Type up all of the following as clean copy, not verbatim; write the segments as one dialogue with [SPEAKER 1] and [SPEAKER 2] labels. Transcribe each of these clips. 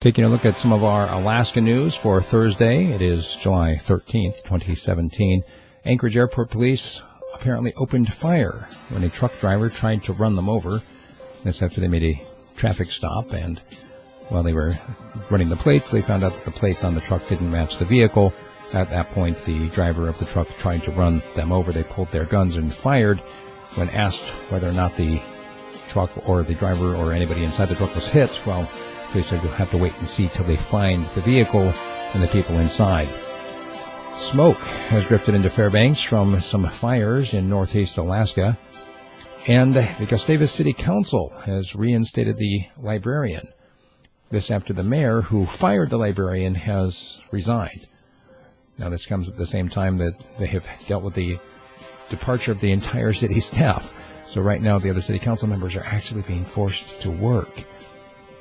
[SPEAKER 1] Taking a look at some of our Alaska news for Thursday. It is July 13th, 2017. Anchorage Airport Police apparently opened fire when a truck driver tried to run them over. This after they made a traffic stop, and while they were running the plates, they found out that the plates on the truck didn't match the vehicle. At that point, the driver of the truck tried to run them over. They pulled their guns and fired. When asked whether or not the truck or the driver or anybody inside the truck was hit, well, they said you'll have to wait and see till they find the vehicle and the people inside. Smoke has drifted into Fairbanks from some fires in northeast Alaska. And the Gustavus City Council has reinstated the librarian. This after the mayor who fired the librarian has resigned. Now, this comes at the same time that they have dealt with the departure of the entire city staff. So right now, the other city council members are actually being forced to work.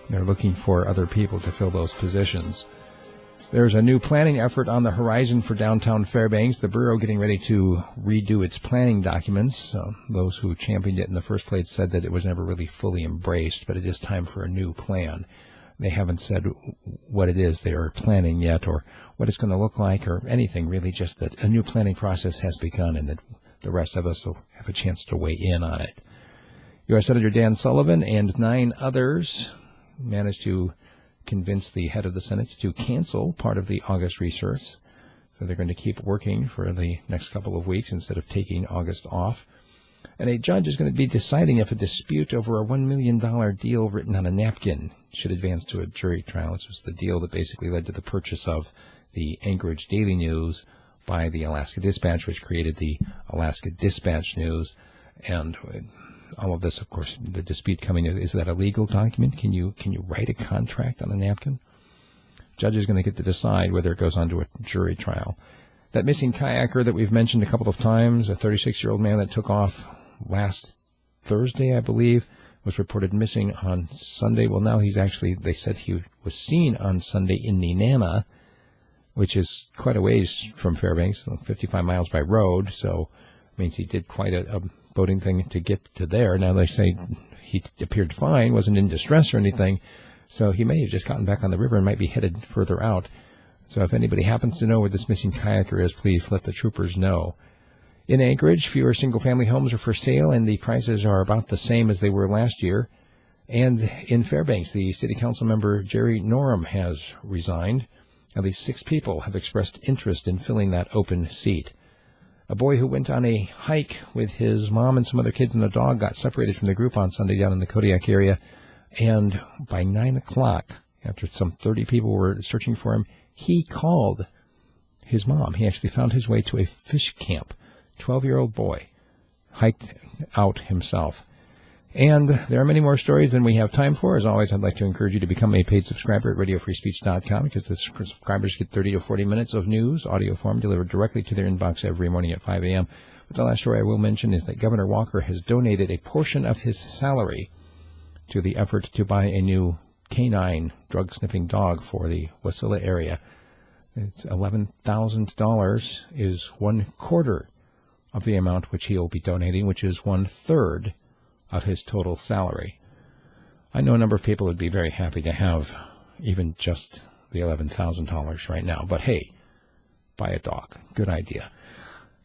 [SPEAKER 1] They're looking for other people to fill those positions. There's a new planning effort on the horizon for downtown Fairbanks. The borough getting ready to redo its planning documents. Those who championed it in the first place said that it was never really fully embraced, but it is time for a new plan. They haven't said what it is they are planning yet or what it's going to look like or anything, really, just that a new planning process has begun and that the rest of us will have a chance to weigh in on it. U.S. Senator Dan Sullivan and 9 others managed to convince the head of the Senate to cancel part of the August recess. So they're going to keep working for the next couple of weeks instead of taking August off. And a judge is going to be deciding if a dispute over a $1 million deal written on a napkin should advance to a jury trial. This was the deal that basically led to the purchase of the Anchorage Daily News by the Alaska Dispatch, which created the Alaska Dispatch News. And all of this, of course, the dispute coming, is that a legal document? Can you write a contract on a napkin? Judge is going to get to decide whether it goes on to a jury trial. That missing kayaker that we've mentioned a couple of times, a 36-year-old man that took off last Thursday, I believe, was reported missing on Sunday. Well, now he's actually, they said he was seen on Sunday in Nenana, which is quite a ways from Fairbanks, 55 miles by road, so it means he did quite a boating thing to get to there. Now they say he appeared fine, wasn't in distress or anything, so he may have just gotten back on the river and might be headed further out. So if anybody happens to know where this missing kayaker is, please let the troopers know. In Anchorage, fewer single-family homes are for sale, and the prices are about the same as they were last year. And in Fairbanks, the city council member Jerry Norum has resigned. At least 6 people have expressed interest in filling that open seat. A boy who went on a hike with his mom and some other kids and a dog got separated from the group on Sunday down in the Kodiak area. And by 9 o'clock, after some 30 people were searching for him, he called his mom. He actually found his way to a fish camp. 12-year-old boy hiked out himself. And there are many more stories than we have time for. As always, I'd like to encourage you to become a paid subscriber at radiofreespeech.com because the subscribers get 30 to 40 minutes of news, audio form, delivered directly to their inbox every morning at 5 a.m. But the last story I will mention is that Governor Walker has donated a portion of his salary to the effort to buy a new canine drug-sniffing dog for the Wasilla area. It's $11,000 is 1/4 of the amount which he'll be donating, which is 1/3 of his total salary. I know a number of people would be very happy to have even just the $11,000 right now, but hey, buy a dog. Good idea.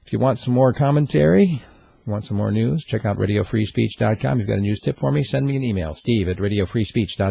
[SPEAKER 1] If you want some more commentary, you want some more news, check out radiofreespeech.com. If you've got a news tip for me, send me an email, steve@radiofreespeech.com.